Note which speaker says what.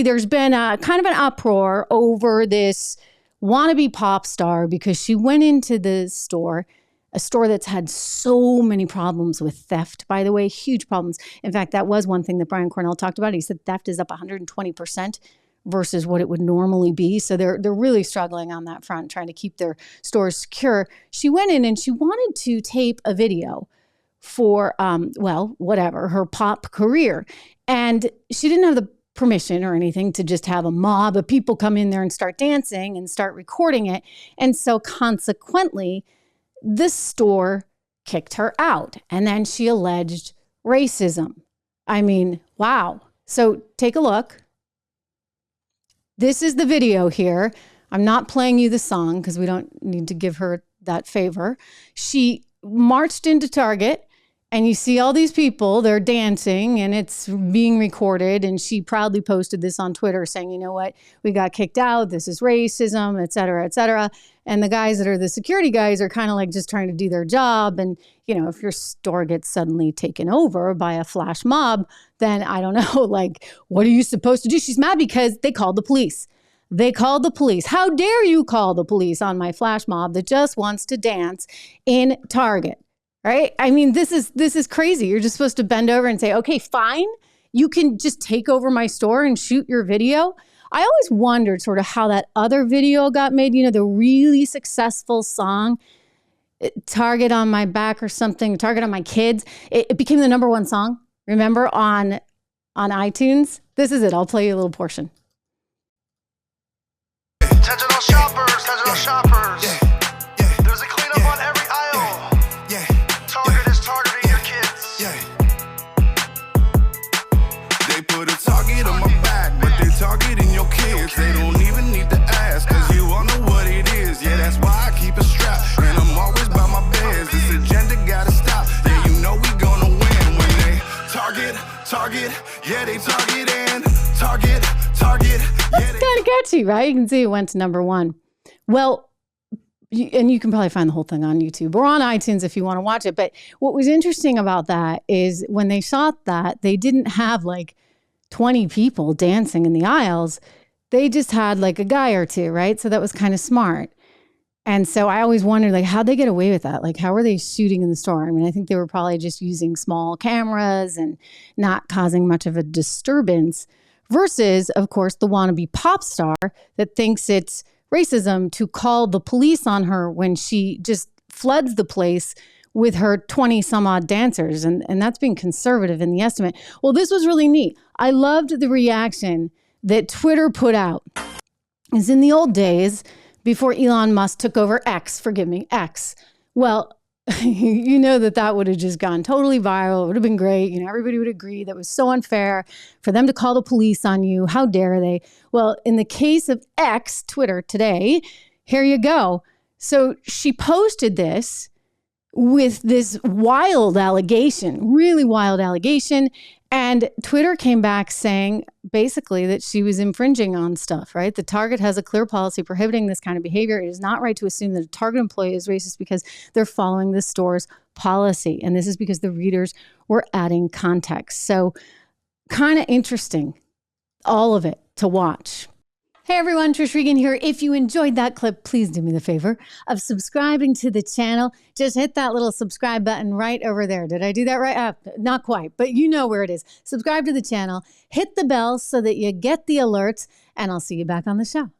Speaker 1: There's been a kind of an uproar over this wannabe pop star because she went into the store, a store that's had so many problems with theft, by the way, huge problems. In fact, that was one thing that Brian Cornell talked about. He said theft is up 120% versus what it would normally be. So they're really struggling on that front, trying to keep their stores secure. She went in and she wanted to tape a video for, her pop career. And she didn't have the permission or anything to just have a mob of people come in there and start dancing and start recording it. And so consequently, the store kicked her out. And then she alleged racism. I mean, wow. So take a look. This is the video here. I'm not playing you the song because we don't need to give her that favor. She marched into Target and you see all these people, they're dancing and it's being recorded. And she proudly posted this on Twitter saying, you know what, we got kicked out. This is racism, et cetera, et cetera. And the guys that are the security guys are kind of like just trying to do their job. And, you know, if your store gets suddenly taken over by a flash mob, then I don't know, like, what are you supposed to do? She's mad because they called the police. They called the police. How dare you call the police on my flash mob that just wants to dance in Target? Right? I mean, this is crazy. You're just supposed to bend over and say, okay, fine. You can just take over my store and shoot your video. I always wondered sort of how that other video got made, you know, the really successful song, Target on My Back or something, Target on My Kids. It became the #1 song, remember, on iTunes. This is it. I'll play you a little portion.
Speaker 2: Attention all shoppers, attention all shoppers. There's a cleanup on every aisle. Target is targeting your kids.
Speaker 3: They put a target on my back, but they targeting your kids. They don't even need to ask, cause you all know what it is. Yeah, that's why I keep a strap, and I'm always by my beds. This agenda gotta stop. Yeah, you know we gonna win when they target, yeah, they target and target, yeah, they
Speaker 1: kind of catchy, right? You can see it went to #1. Well, and you can probably find the whole thing on YouTube or on iTunes if you want to watch it. But what was interesting about that is when they shot that, they didn't have like 20 people dancing in the aisles. They just had like a guy or two, right? So that was kind of smart. And so I always wondered, like, how'd they get away with that? Like, how were they shooting in the store? I mean, I think they were probably just using small cameras and not causing much of a disturbance versus, of course, the wannabe pop star that thinks it's racism to call the police on her when she just floods the place with her 20 some odd dancers. And that's being conservative in the estimate. Well, this was really neat. I loved the reaction that Twitter put out. Is in the old days, before Elon Musk took over X, well, you know that would have just gone totally viral. It would have been great. You know, everybody would agree that was so unfair for them to call the police on you. How dare they? Well, in the case of X, Twitter today, here you go. So she posted this with this wild allegation, really wild allegation. And Twitter came back saying basically that she was infringing on stuff, right? The Target has a clear policy prohibiting this kind of behavior. It is not right to assume that a Target employee is racist because they're following the store's policy. And this is because the readers were adding context. So kind of interesting, all of it to watch. Hey everyone, Trish Regan here. If you enjoyed that clip, please do me the favor of subscribing to the channel. Just hit that little subscribe button right over there. Did I do that right? Not quite, but you know where it is. Subscribe to the channel, hit the bell so that you get the alerts, and I'll see you back on the show.